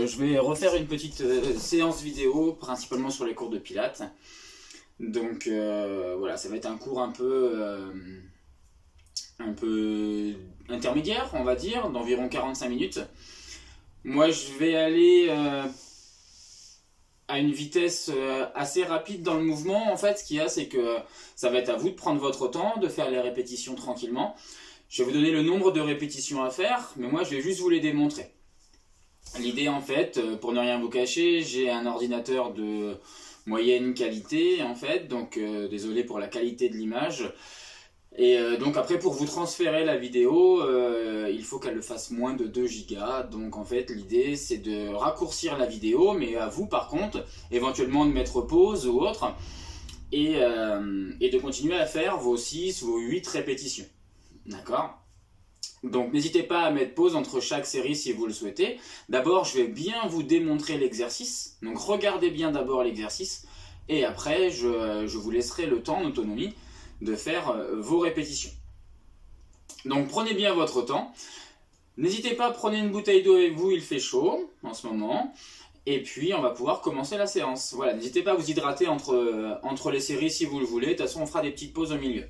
je vais refaire une petite séance vidéo, principalement sur les cours de pilates. Donc voilà, ça va être un cours un peu intermédiaire, on va dire, d'environ 45 minutes. Moi, je vais aller à une vitesse assez rapide dans le mouvement. En fait, ce qu'il y a, c'est que ça va être à vous de prendre votre temps, de faire les répétitions tranquillement. Je vais vous donner le nombre de répétitions à faire, mais moi, je vais juste vous les démontrer. L'idée, en fait, pour ne rien vous cacher, j'ai un ordinateur de moyenne qualité, en fait, donc désolé pour la qualité de l'image. Et donc après, pour vous transférer la vidéo, il faut qu'elle fasse moins de 2 gigas. Donc en fait, l'idée, c'est de raccourcir la vidéo, mais à vous, par contre, éventuellement de mettre pause ou autre, et de continuer à faire vos 6, vos 8 répétitions. D'accord ? Donc n'hésitez pas à mettre pause entre chaque série si vous le souhaitez. D'abord, je vais bien vous démontrer l'exercice. Donc regardez bien d'abord l'exercice. Et après, je vous laisserai le temps en autonomie de faire vos répétitions. Donc prenez bien votre temps. N'hésitez pas, prenez une bouteille d'eau avec vous, il fait chaud en ce moment. Et puis on va pouvoir commencer la séance. Voilà, n'hésitez pas à vous hydrater entre les séries si vous le voulez. De toute façon, on fera des petites pauses au milieu.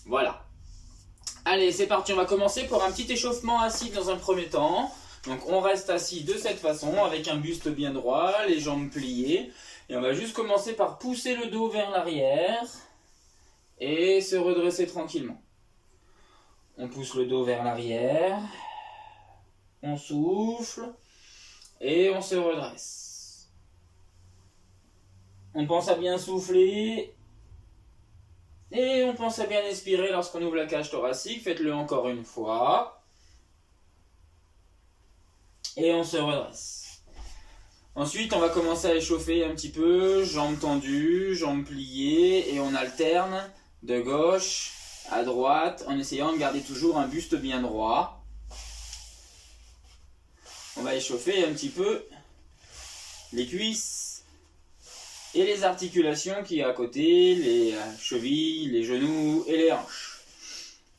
Voilà. Allez, c'est parti, on va commencer pour un petit échauffement assis dans un premier temps. Donc on reste assis de cette façon, avec un buste bien droit, les jambes pliées. Et on va juste commencer par pousser le dos vers l'arrière et se redresser tranquillement. On pousse le dos vers l'arrière, on souffle et on se redresse. On pense à bien souffler. Et on pense à bien expirer lorsqu'on ouvre la cage thoracique. Faites-le encore une fois. Et on se redresse. Ensuite, on va commencer à échauffer un petit peu. Jambes tendues, jambes pliées. Et on alterne de gauche à droite en essayant de garder toujours un buste bien droit. On va échauffer un petit peu les cuisses et les articulations qui est à côté, les chevilles, les genoux et les hanches.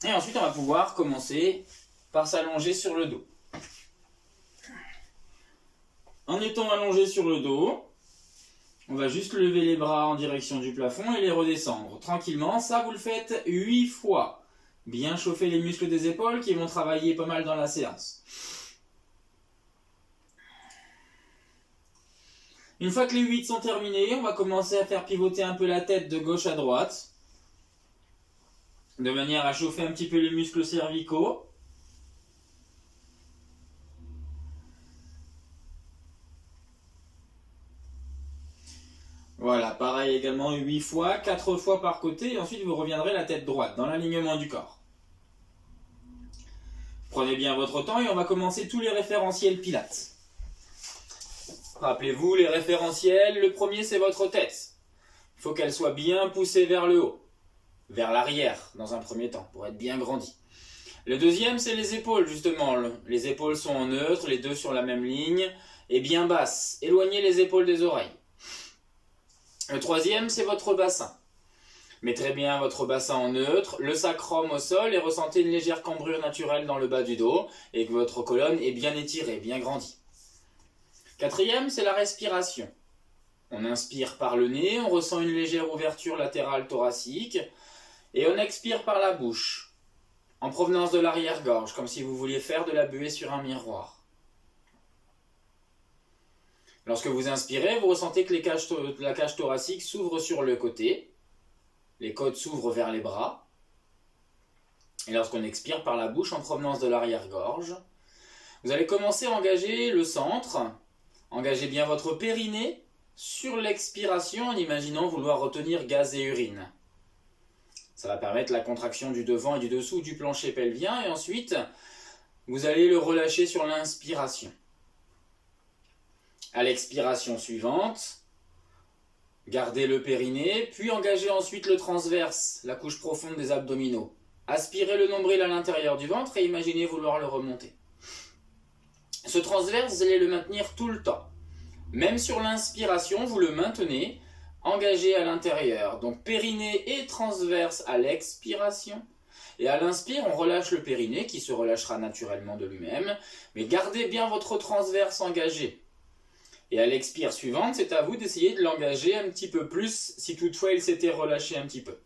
Et ensuite, on va pouvoir commencer par s'allonger sur le dos. En étant allongé sur le dos, on va juste lever les bras en direction du plafond et les redescendre tranquillement. Ça, vous le faites 8 fois. Bien chauffer les muscles des épaules qui vont travailler pas mal dans la séance. Une fois que les 8 sont terminés, on va commencer à faire pivoter un peu la tête de gauche à droite, de manière à chauffer un petit peu les muscles cervicaux. Voilà, pareil également 8 fois, 4 fois par côté, et ensuite vous reviendrez la tête droite, dans l'alignement du corps. Prenez bien votre temps et on va commencer tous les référentiels pilates. Rappelez-vous les référentiels, le premier c'est votre tête. Il faut qu'elle soit bien poussée vers le haut, vers l'arrière dans un premier temps, pour être bien grandie. Le deuxième c'est les épaules justement, les épaules sont en neutre, les deux sur la même ligne, et bien basses. Éloignez les épaules des oreilles. Le troisième c'est votre bassin. Mettez bien votre bassin en neutre, le sacrum au sol et ressentez une légère cambrure naturelle dans le bas du dos et que votre colonne est bien étirée, bien grandie. Quatrième, c'est la respiration. On inspire par le nez, on ressent une légère ouverture latérale thoracique et on expire par la bouche, en provenance de l'arrière-gorge, comme si vous vouliez faire de la buée sur un miroir. Lorsque vous inspirez, vous ressentez que la cage thoracique s'ouvre sur le côté, les côtes s'ouvrent vers les bras, et lorsqu'on expire par la bouche en provenance de l'arrière-gorge, vous allez commencer à engager le centre. Engagez bien votre périnée sur l'expiration en imaginant vouloir retenir gaz et urine. Ça va permettre la contraction du devant et du dessous du plancher pelvien et ensuite vous allez le relâcher sur l'inspiration. À l'expiration suivante, gardez le périnée, puis engagez ensuite le transverse, la couche profonde des abdominaux. Aspirez le nombril à l'intérieur du ventre et imaginez vouloir le remonter. Ce transverse, vous allez le maintenir tout le temps. Même sur l'inspiration, vous le maintenez engagé à l'intérieur. Donc périnée et transverse à l'expiration. Et à l'inspire, on relâche le périnée qui se relâchera naturellement de lui-même. Mais gardez bien votre transverse engagé. Et à l'expire suivante, c'est à vous d'essayer de l'engager un petit peu plus, si toutefois il s'était relâché un petit peu.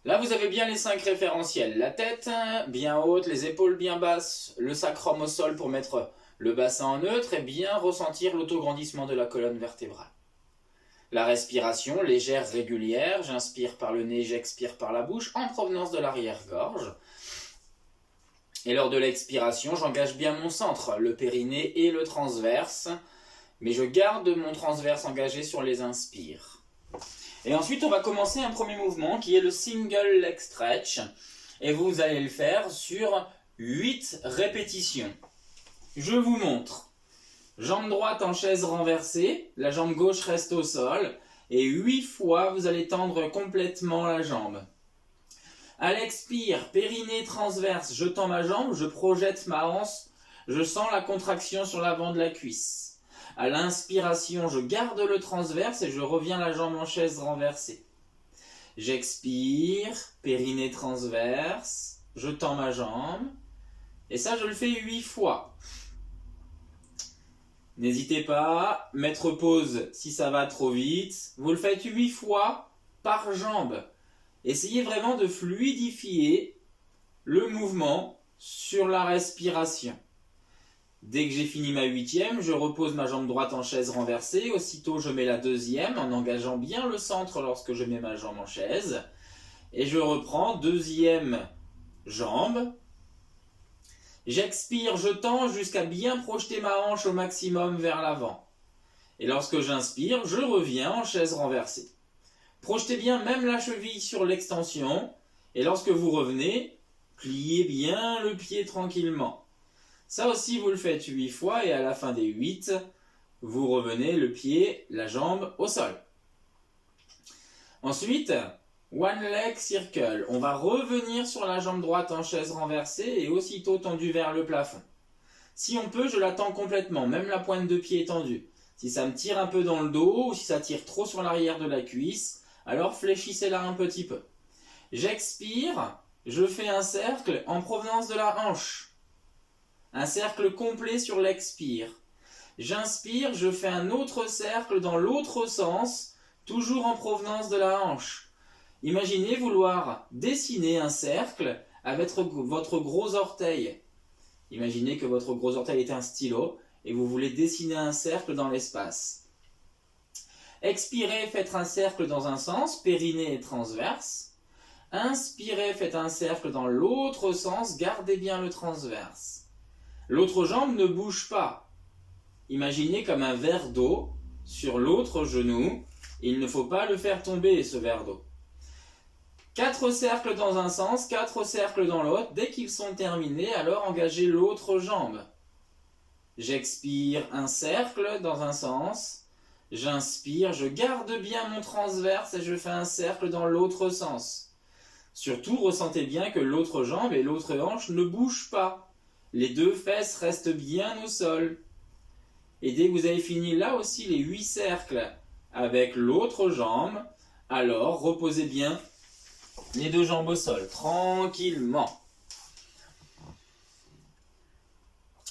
Là, vous avez bien les 5 référentiels. La tête bien haute, les épaules bien basses, le sacrum au sol pour mettre le bassin en neutre et bien ressentir l'autograndissement de la colonne vertébrale. La respiration légère, régulière. J'inspire par le nez, j'expire par la bouche en provenance de l'arrière-gorge. Et lors de l'expiration, j'engage bien mon centre, le périnée et le transverse. Mais je garde mon transverse engagé sur les inspires. Et ensuite, on va commencer un premier mouvement qui est le single leg stretch. Et vous allez le faire sur 8 répétitions. Je vous montre. Jambe droite en chaise renversée, la jambe gauche reste au sol. Et 8 fois, vous allez tendre complètement la jambe. À l'expire, périnée transverse, je tends ma jambe, je projette ma hanche, je sens la contraction sur l'avant de la cuisse. À l'inspiration, je garde le transverse et je reviens la jambe en chaise renversée. J'expire, périnée transverse, je tends ma jambe. Et ça, je le fais 8 fois. N'hésitez pas, mettre pause si ça va trop vite. Vous le faites 8 fois par jambe. Essayez vraiment de fluidifier le mouvement sur la respiration. Dès que j'ai fini ma 8e, je repose ma jambe droite en chaise renversée. Aussitôt, je mets la 2e en engageant bien le centre lorsque je mets ma jambe en chaise. Et je reprends 2e jambe. J'expire, je tends jusqu'à bien projeter ma hanche au maximum vers l'avant. Et lorsque j'inspire, je reviens en chaise renversée. Projetez bien même la cheville sur l'extension. Et lorsque vous revenez, pliez bien le pied tranquillement. Ça aussi, vous le faites 8 fois et à la fin des 8, vous revenez le pied, la jambe au sol. Ensuite, one leg circle. On va revenir sur la jambe droite en chaise renversée et aussitôt tendue vers le plafond. Si on peut, je la tends complètement, même la pointe de pied est tendue. Si ça me tire un peu dans le dos ou si ça tire trop sur l'arrière de la cuisse, alors fléchissez-la un petit peu. J'expire, je fais un cercle en provenance de la hanche. Un cercle complet sur l'expire. J'inspire, je fais un autre cercle dans l'autre sens, toujours en provenance de la hanche. Imaginez vouloir dessiner un cercle avec votre gros orteil. Imaginez que votre gros orteil est un stylo et vous voulez dessiner un cercle dans l'espace. Expirez, faites un cercle dans un sens, périnée et transverse. Inspirez, faites un cercle dans l'autre sens, gardez bien le transverse. L'autre jambe ne bouge pas. Imaginez comme un verre d'eau sur l'autre genou. Il ne faut pas le faire tomber, ce verre d'eau. 4 cercles dans un sens, 4 cercles dans l'autre. Dès qu'ils sont terminés, alors engagez l'autre jambe. J'expire un cercle dans un sens. J'inspire, je garde bien mon transverse et je fais un cercle dans l'autre sens. Surtout, ressentez bien que l'autre jambe et l'autre hanche ne bougent pas. Les 2 fesses restent bien au sol. Et dès que vous avez fini là aussi les 8 cercles avec l'autre jambe, alors reposez bien les 2 jambes au sol, tranquillement.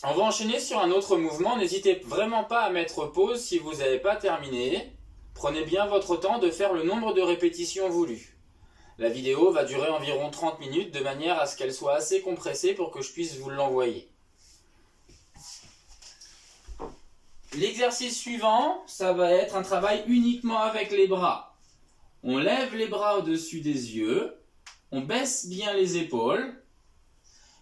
On va enchaîner sur un autre mouvement. N'hésitez vraiment pas à mettre pause si vous n'avez pas terminé. Prenez bien votre temps de faire le nombre de répétitions voulues. La vidéo va durer environ 30 minutes de manière à ce qu'elle soit assez compressée pour que je puisse vous l'envoyer. L'exercice suivant, ça va être un travail uniquement avec les bras. On lève les bras au-dessus des yeux, on baisse bien les épaules.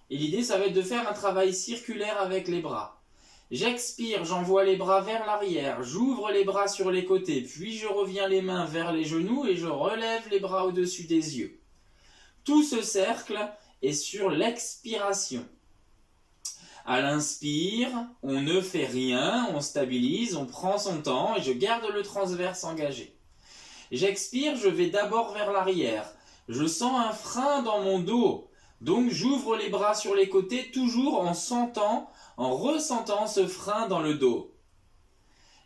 Et l'idée, ça va être de faire un travail circulaire avec les bras. J'expire, j'envoie les bras vers l'arrière, j'ouvre les bras sur les côtés, puis je reviens les mains vers les genoux et je relève les bras au-dessus des yeux. Tout ce cercle est sur l'expiration. À l'inspire, on ne fait rien, on stabilise, on prend son temps et je garde le transverse engagé. J'expire, je vais d'abord vers l'arrière. Je sens un frein dans mon dos, donc j'ouvre les bras sur les côtés toujours en ressentant ce frein dans le dos.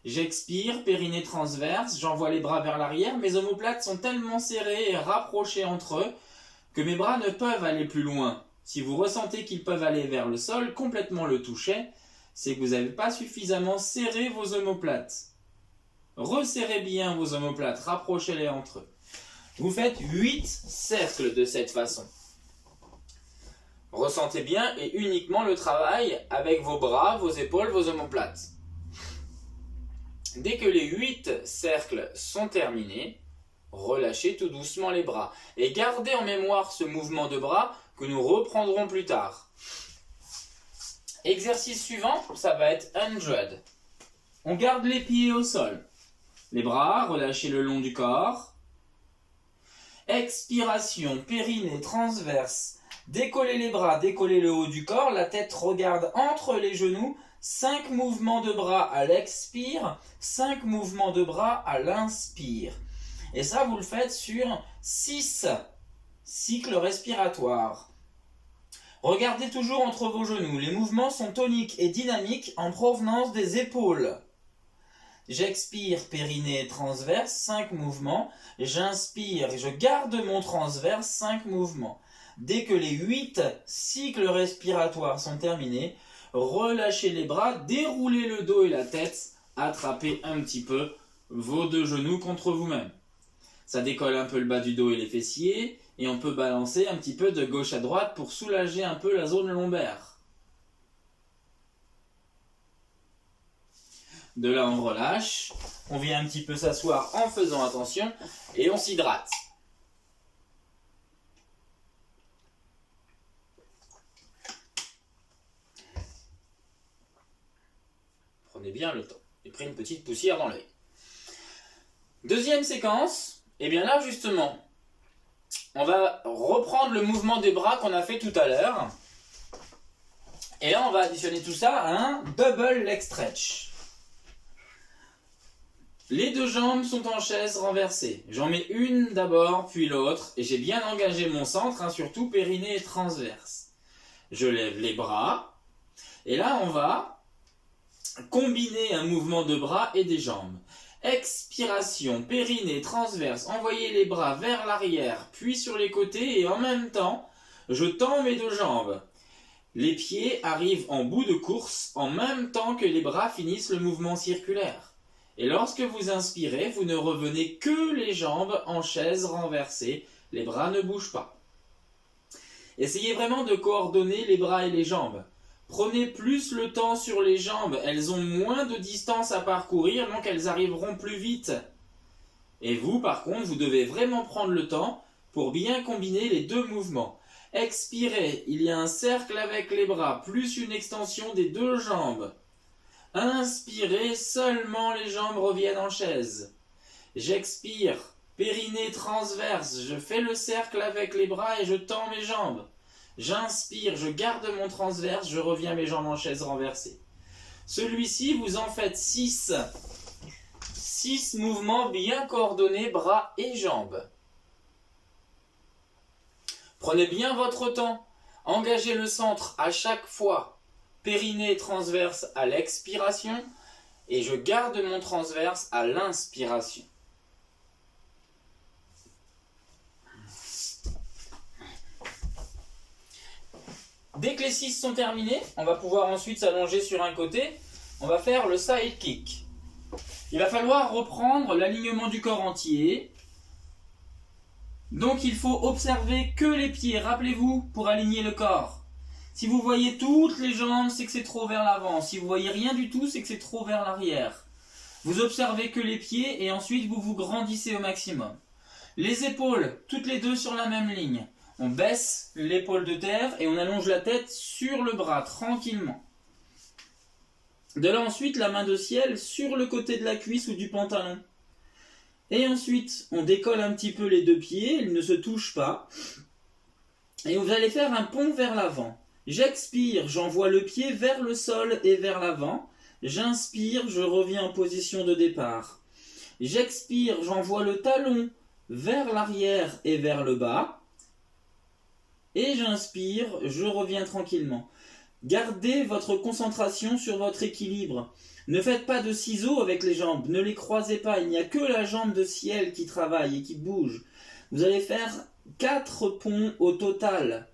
J'expire, périnée transverse, j'envoie les bras vers l'arrière, mes omoplates sont tellement serrées et rapprochées entre eux que mes bras ne peuvent aller plus loin. Si vous ressentez qu'ils peuvent aller vers le sol, complètement le toucher, c'est que vous n'avez pas suffisamment serré vos omoplates. Resserrez bien vos omoplates, rapprochez-les entre eux. Vous faites 8 cercles de cette façon. Ressentez bien et uniquement le travail avec vos bras, vos épaules, vos omoplates. Dès que les 8 cercles sont terminés, relâchez tout doucement les bras. Et gardez en mémoire ce mouvement de bras que nous reprendrons plus tard. Exercice suivant, ça va être 100. On garde les pieds au sol. Les bras relâchés le long du corps. Expiration, périnée transverse. Décollez les bras, décollez le haut du corps. La tête regarde entre les genoux. 5 mouvements de bras à l'expire, 5 mouvements de bras à l'inspire. Et ça, vous le faites sur 6 cycles respiratoires. Regardez toujours entre vos genoux. Les mouvements sont toniques et dynamiques en provenance des épaules. J'expire, périnée transverse, 5 mouvements. J'inspire, je garde mon transverse, 5 mouvements. Dès que les 8 cycles respiratoires sont terminés, relâchez les bras, déroulez le dos et la tête, attrapez un petit peu vos 2 genoux contre vous-même. Ça décolle un peu le bas du dos et les fessiers, et on peut balancer un petit peu de gauche à droite pour soulager un peu la zone lombaire. De là, on relâche, on vient un petit peu s'asseoir en faisant attention, et on s'hydrate. Prenez bien le temps et prenez une petite poussière dans l'œil. Deuxième séquence, et bien là justement, on va reprendre le mouvement des bras qu'on a fait tout à l'heure. Et là on va additionner tout ça à un double leg stretch. Les 2 jambes sont en chaise renversée. J'en mets une d'abord, puis l'autre, et j'ai bien engagé mon centre, surtout périnée et transverse. Je lève les bras, et là on va combiner un mouvement de bras et des jambes. Expiration, périnée transverse, envoyez les bras vers l'arrière, puis sur les côtés, et en même temps, je tends mes 2 jambes. Les pieds arrivent en bout de course, en même temps que les bras finissent le mouvement circulaire. Et lorsque vous inspirez, vous ne revenez que les jambes en chaise renversée, les bras ne bougent pas. Essayez vraiment de coordonner les bras et les jambes. Prenez plus le temps sur les jambes, elles ont moins de distance à parcourir, donc elles arriveront plus vite. Et vous, par contre, vous devez vraiment prendre le temps pour bien combiner les 2 mouvements. Expirez, il y a un cercle avec les bras, plus une extension des 2 jambes. Inspirez, seulement les jambes reviennent en chaise. J'expire, périnée transverse, je fais le cercle avec les bras et je tends mes jambes. J'inspire, je garde mon transverse, je reviens mes jambes en chaise renversée. Celui-ci, vous en faites 6. 6 mouvements bien coordonnés, bras et jambes. Prenez bien votre temps. Engagez le centre à chaque fois. Périnée transverse à l'expiration. Et je garde mon transverse à l'inspiration. Dès que les 6 sont terminés, on va pouvoir ensuite s'allonger sur un côté. On va faire le side kick. Il va falloir reprendre l'alignement du corps entier. Donc il faut observer que les pieds, rappelez-vous, pour aligner le corps. Si vous voyez toutes les jambes, c'est que c'est trop vers l'avant. Si vous voyez rien du tout, c'est que c'est trop vers l'arrière. Vous observez que les pieds et ensuite vous vous grandissez au maximum. Les épaules, toutes les 2 sur la même ligne. On baisse l'épaule de terre et on allonge la tête sur le bras, tranquillement. De là ensuite, la main de ciel sur le côté de la cuisse ou du pantalon. Et ensuite, on décolle un petit peu les 2 pieds, ils ne se touchent pas. Et vous allez faire un pont vers l'avant. J'expire, j'envoie le pied vers le sol et vers l'avant. J'inspire, je reviens en position de départ. J'expire, j'envoie le talon vers l'arrière et vers le bas. Et j'inspire, je reviens tranquillement. Gardez votre concentration sur votre équilibre. Ne faites pas de ciseaux avec les jambes, ne les croisez pas. Il n'y a que la jambe de ciel qui travaille et qui bouge. Vous allez faire 4 ponts au total.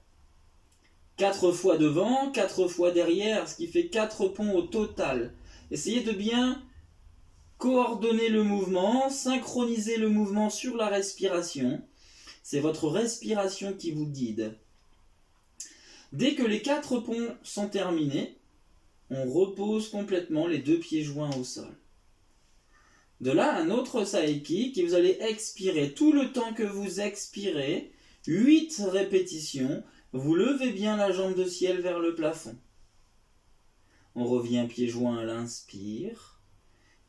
4 fois devant, 4 fois derrière, ce qui fait 4 ponts au total. Essayez de bien coordonner le mouvement, synchroniser le mouvement sur la respiration. C'est votre respiration qui vous guide. Dès que les 4 ponts sont terminés, on repose complètement les 2 pieds joints au sol. De là, un autre Saiki, et vous allez expirer. Tout le temps que vous expirez, 8 répétitions, vous levez bien la jambe de ciel vers le plafond. On revient pieds joints à l'inspire.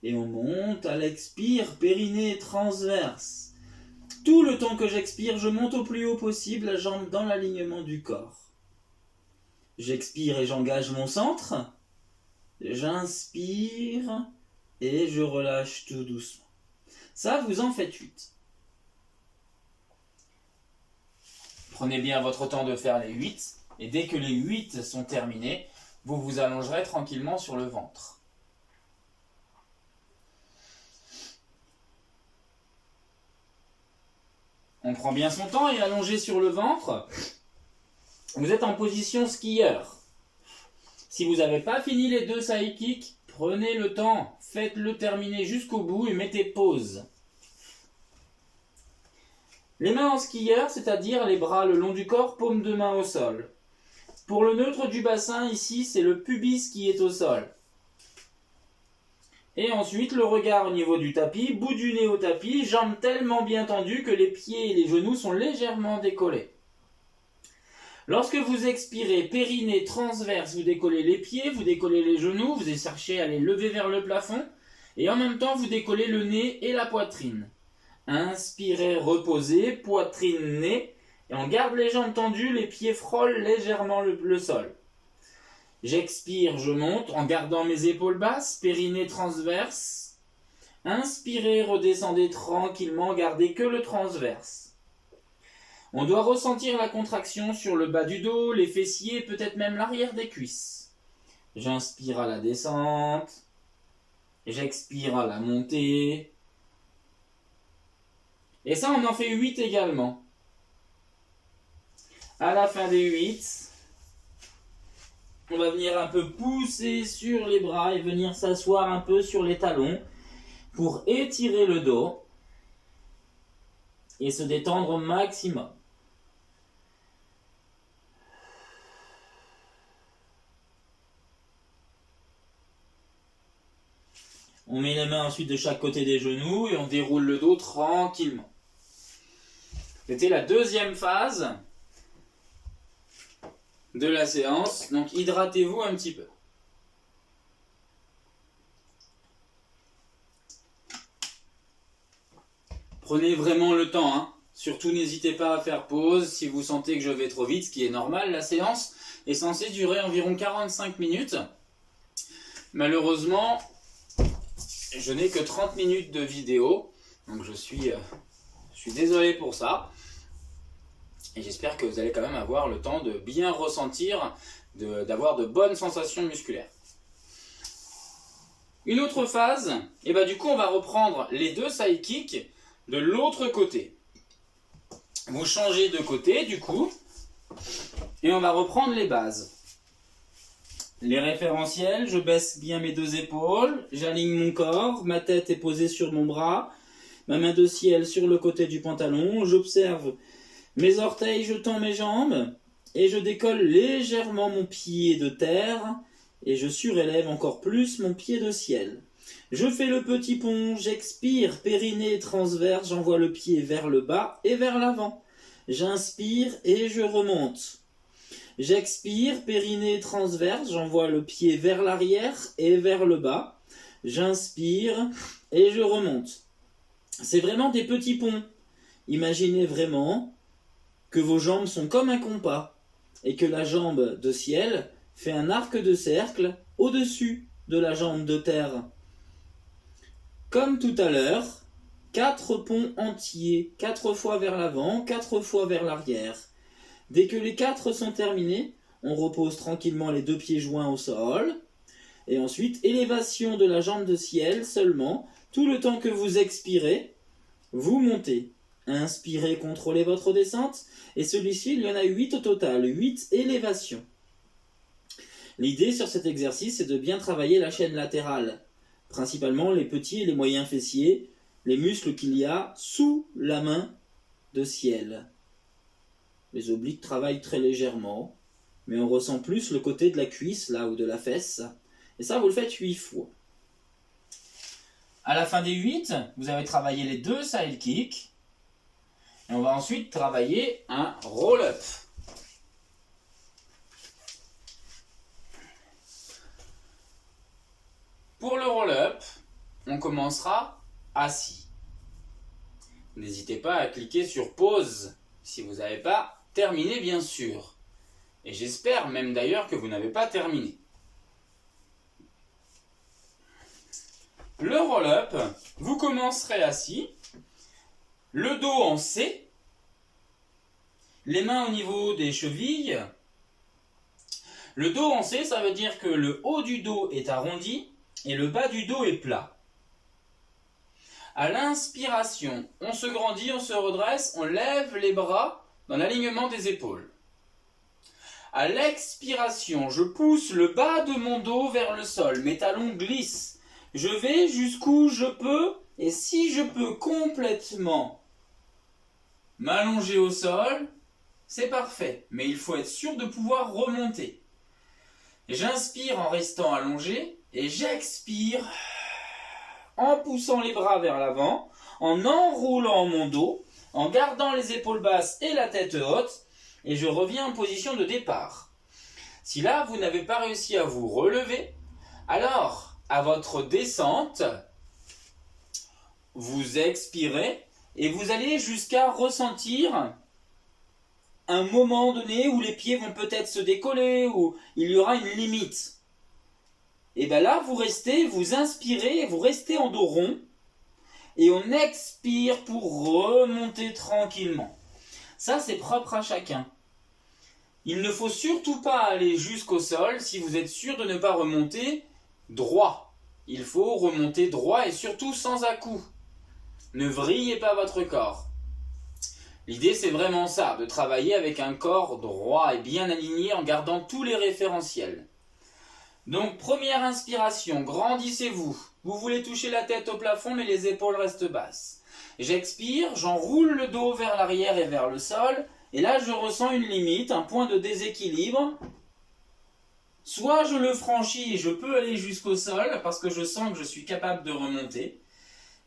Et on monte à l'expire, périnée transverse. Tout le temps que j'expire, je monte au plus haut possible, la jambe dans l'alignement du corps. J'expire et j'engage mon centre. J'inspire et je relâche tout doucement. Ça, vous en faites 8. Prenez bien votre temps de faire les 8. Et dès que les 8 sont terminés, vous vous allongerez tranquillement sur le ventre. On prend bien son temps et allongé sur le ventre, vous êtes en position skieur. Si vous n'avez pas fini les 2 side kicks, prenez le temps, faites-le terminer jusqu'au bout et mettez pause. Les mains en skieur, c'est-à-dire les bras le long du corps, paume de main au sol. Pour le neutre du bassin, ici, c'est le pubis qui est au sol. Et ensuite, le regard au niveau du tapis, bout du nez au tapis, jambes tellement bien tendues que les pieds et les genoux sont légèrement décollés. Lorsque vous expirez, périnée transverse, vous décollez les pieds, vous décollez les genoux, vous cherchez à les lever vers le plafond, et en même temps, vous décollez le nez et la poitrine. Inspirez, reposez, poitrine, nez, et on garde les jambes tendues, les pieds frôlent légèrement le sol. J'expire, je monte en gardant mes épaules basses, périnée transverse. Inspirez, redescendez tranquillement, gardez que le transverse. On doit ressentir la contraction sur le bas du dos, les fessiers, peut-être même l'arrière des cuisses. J'inspire à la descente. J'expire à la montée. Et ça, on en fait 8 également. À la fin des 8... on va venir un peu pousser sur les bras et venir s'asseoir un peu sur les talons pour étirer le dos et se détendre au maximum. On met les mains ensuite de chaque côté des genoux et on déroule le dos tranquillement. C'était la 2e phase de la séance, donc hydratez-vous un petit peu. Prenez vraiment le temps, hein. Surtout n'hésitez pas à faire pause si vous sentez que je vais trop vite, ce qui est normal. La séance est censée durer environ 45 minutes. Malheureusement, je n'ai que 30 minutes de vidéo, donc je suis désolé pour ça. Et j'espère que vous allez quand même avoir le temps de bien ressentir, d'avoir de bonnes sensations musculaires. Une autre phase, et du coup on va reprendre les 2 side kicks de l'autre côté. Vous changez de côté du coup, et on va reprendre les bases. Les référentiels, je baisse bien mes 2 épaules, j'aligne mon corps, ma tête est posée sur mon bras, ma main de ciel sur le côté du pantalon, j'observe mes orteils, je tends mes jambes et je décolle légèrement mon pied de terre et je surélève encore plus mon pied de ciel. Je fais le petit pont, j'expire, périnée transverse, j'envoie le pied vers le bas et vers l'avant. J'inspire et je remonte. J'expire, périnée transverse, j'envoie le pied vers l'arrière et vers le bas. J'inspire et je remonte. C'est vraiment des petits ponts. Imaginez vraiment que vos jambes sont comme un compas et que la jambe de ciel fait un arc de cercle au-dessus de la jambe de terre. Comme tout à l'heure, 4 ponts entiers, 4 fois vers l'avant, 4 fois vers l'arrière. Dès que les 4 sont terminés, on repose tranquillement les 2 pieds joints au sol. Et ensuite, élévation de la jambe de ciel seulement. Tout le temps que vous expirez, vous montez. Inspirez, contrôlez votre descente. Et celui-ci, il y en a 8 au total, 8 élévations. L'idée sur cet exercice, c'est de bien travailler la chaîne latérale, principalement les petits et les moyens fessiers, les muscles qu'il y a sous la main de ciel. Les obliques travaillent très légèrement, mais on ressent plus le côté de la cuisse, là, ou de la fesse. Et ça, vous le faites 8 fois. À la fin des 8, vous avez travaillé les 2 side kicks. Et on va ensuite travailler un roll-up. Pour le roll-up, on commencera assis. N'hésitez pas à cliquer sur pause si vous n'avez pas terminé, bien sûr. Et j'espère même d'ailleurs que vous n'avez pas terminé. Le roll-up, vous commencerez assis, le dos en C, les mains au niveau des chevilles. Le dos en C, ça veut dire que le haut du dos est arrondi et le bas du dos est plat. À l'inspiration, on se grandit, on se redresse, on lève les bras dans l'alignement des épaules. À l'expiration, je pousse le bas de mon dos vers le sol, mes talons glissent. Je vais jusqu'où je peux, et si je peux complètement m'allonger au sol, c'est parfait, mais il faut être sûr de pouvoir remonter. J'inspire en restant allongé, et j'expire en poussant les bras vers l'avant, en enroulant mon dos, en gardant les épaules basses et la tête haute, et je reviens en position de départ. Si là, vous n'avez pas réussi à vous relever, alors, à votre descente, vous expirez, et vous allez jusqu'à ressentir un moment donné où les pieds vont peut-être se décoller, où il y aura une limite. Et bien là, vous restez, vous inspirez, vous restez en dos rond, et on expire pour remonter tranquillement. Ça, c'est propre à chacun. Il ne faut surtout pas aller jusqu'au sol si vous êtes sûr de ne pas remonter droit. Il faut remonter droit et surtout sans à-coups. Ne vrillez pas votre corps. L'idée, c'est vraiment ça, de travailler avec un corps droit et bien aligné en gardant tous les référentiels. Donc, première inspiration, grandissez-vous. Vous voulez toucher la tête au plafond, mais les épaules restent basses. J'expire, j'enroule le dos vers l'arrière et vers le sol. Et là, je ressens une limite, un point de déséquilibre. Soit je le franchis et je peux aller jusqu'au sol, parce que je sens que je suis capable de remonter.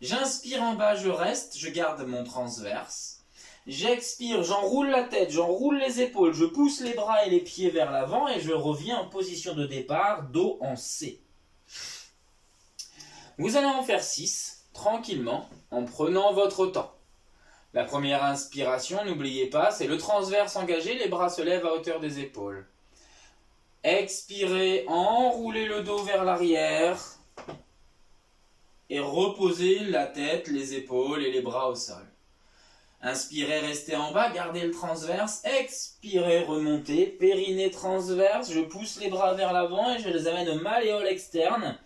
J'inspire en bas, je reste, je garde mon transverse. J'expire, j'enroule la tête, j'enroule les épaules, je pousse les bras et les pieds vers l'avant et je reviens en position de départ, dos en C. Vous allez en faire 6, tranquillement, en prenant votre temps. La première inspiration, n'oubliez pas, c'est le transverse engagé, les bras se lèvent à hauteur des épaules. Expirez, enroulez le dos vers l'arrière et reposez la tête, les épaules et les bras au sol. Inspirez, restez en bas, gardez le transverse. Expirez, remontez, périnée transverse. Je pousse les bras vers l'avant et je les amène au malléole externe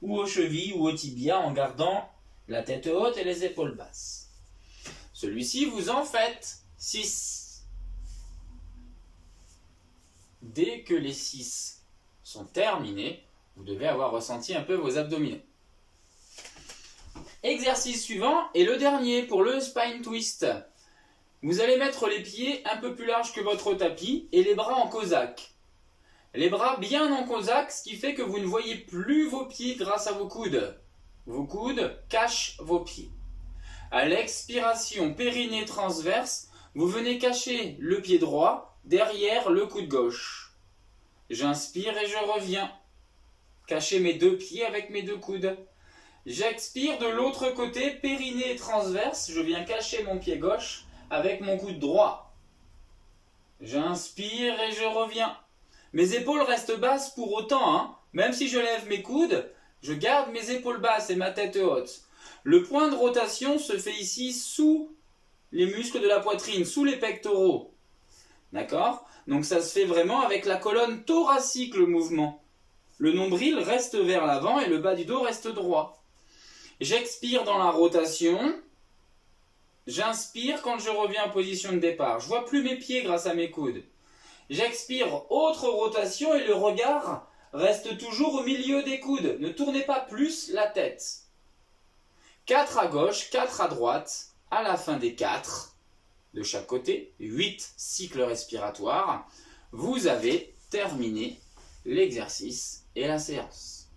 ou aux chevilles ou au tibia en gardant la tête haute et les épaules basses. Celui-ci, vous en faites 6. Dès que les 6 sont terminés, vous devez avoir ressenti un peu vos abdominaux. Exercice suivant et le dernier pour le spine twist. Vous allez mettre les pieds un peu plus larges que votre tapis et les bras en cosaque. Les bras bien en cosaque, ce qui fait que vous ne voyez plus vos pieds grâce à vos coudes. Vos coudes cachent vos pieds. À l'expiration, périnée transverse, vous venez cacher le pied droit derrière le coude gauche. J'inspire et je reviens. Cacher mes 2 pieds avec mes 2 coudes. J'expire de l'autre côté, périnée transverse, je viens cacher mon pied gauche avec mon coude droit. J'inspire et je reviens. Mes épaules restent basses pour autant, Même si je lève mes coudes, je garde mes épaules basses et ma tête haute. Le point de rotation se fait ici sous les muscles de la poitrine, sous les pectoraux. D'accord ? Donc ça se fait vraiment avec la colonne thoracique le mouvement. Le nombril reste vers l'avant et le bas du dos reste droit. J'expire dans la rotation. J'inspire quand je reviens en position de départ. Je vois plus mes pieds grâce à mes coudes. J'expire, autre rotation et le regard reste toujours au milieu des coudes. Ne tournez pas plus la tête. 4 à gauche, 4 à droite. À la fin des 4 de chaque côté, 8 cycles respiratoires, vous avez terminé l'exercice et la séance.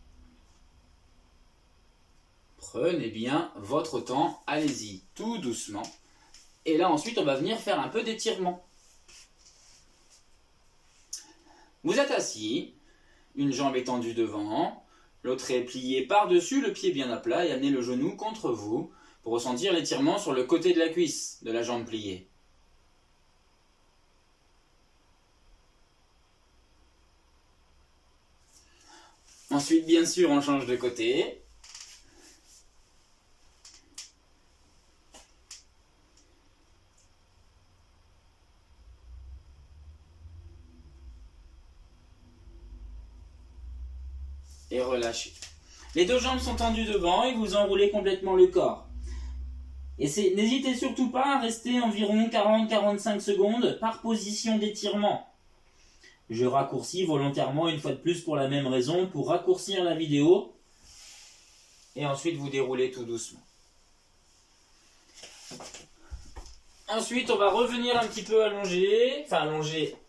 Prenez bien votre temps, allez-y tout doucement. Et là ensuite on va venir faire un peu d'étirement. Vous êtes assis, une jambe est tendue devant, l'autre est pliée par-dessus, le pied bien à plat et amenez le genou contre vous pour ressentir l'étirement sur le côté de la cuisse de la jambe pliée. Ensuite, bien sûr, on change de côté. Et relâchez. Les deux jambes sont tendues devant et vous enroulez complètement le corps. Et n'hésitez surtout pas à rester environ 40-45 secondes par position d'étirement. Je raccourcis volontairement une fois de plus pour la même raison, pour raccourcir la vidéo. Et ensuite vous déroulez tout doucement. Ensuite on va revenir un petit peu allongé,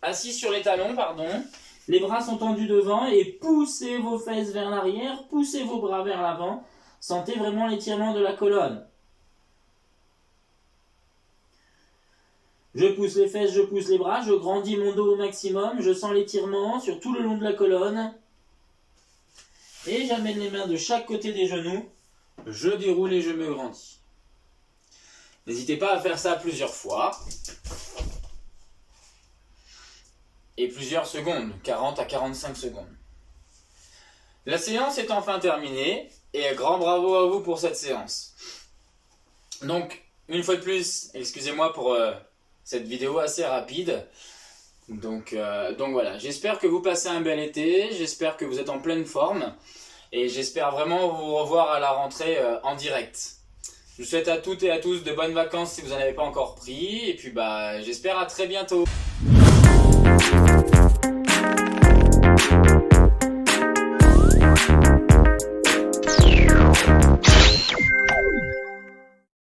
assis sur les talons, pardon. Les bras sont tendus devant et poussez vos fesses vers l'arrière, poussez vos bras vers l'avant. Sentez vraiment l'étirement de la colonne. Je pousse les fesses, je pousse les bras, je grandis mon dos au maximum, je sens l'étirement sur tout le long de la colonne. Et j'amène les mains de chaque côté des genoux, je déroule et je me grandis. N'hésitez pas à faire ça plusieurs fois. Et plusieurs secondes, 40 à 45 secondes. La séance est enfin terminée, et grand bravo à vous pour cette séance. Donc, une fois de plus, excusez-moi pour cette vidéo assez rapide. Donc voilà, j'espère que vous passez un bel été, j'espère que vous êtes en pleine forme, et j'espère vraiment vous revoir à la rentrée en direct. Je vous souhaite à toutes et à tous de bonnes vacances si vous n'en avez pas encore pris, et puis j'espère à très bientôt.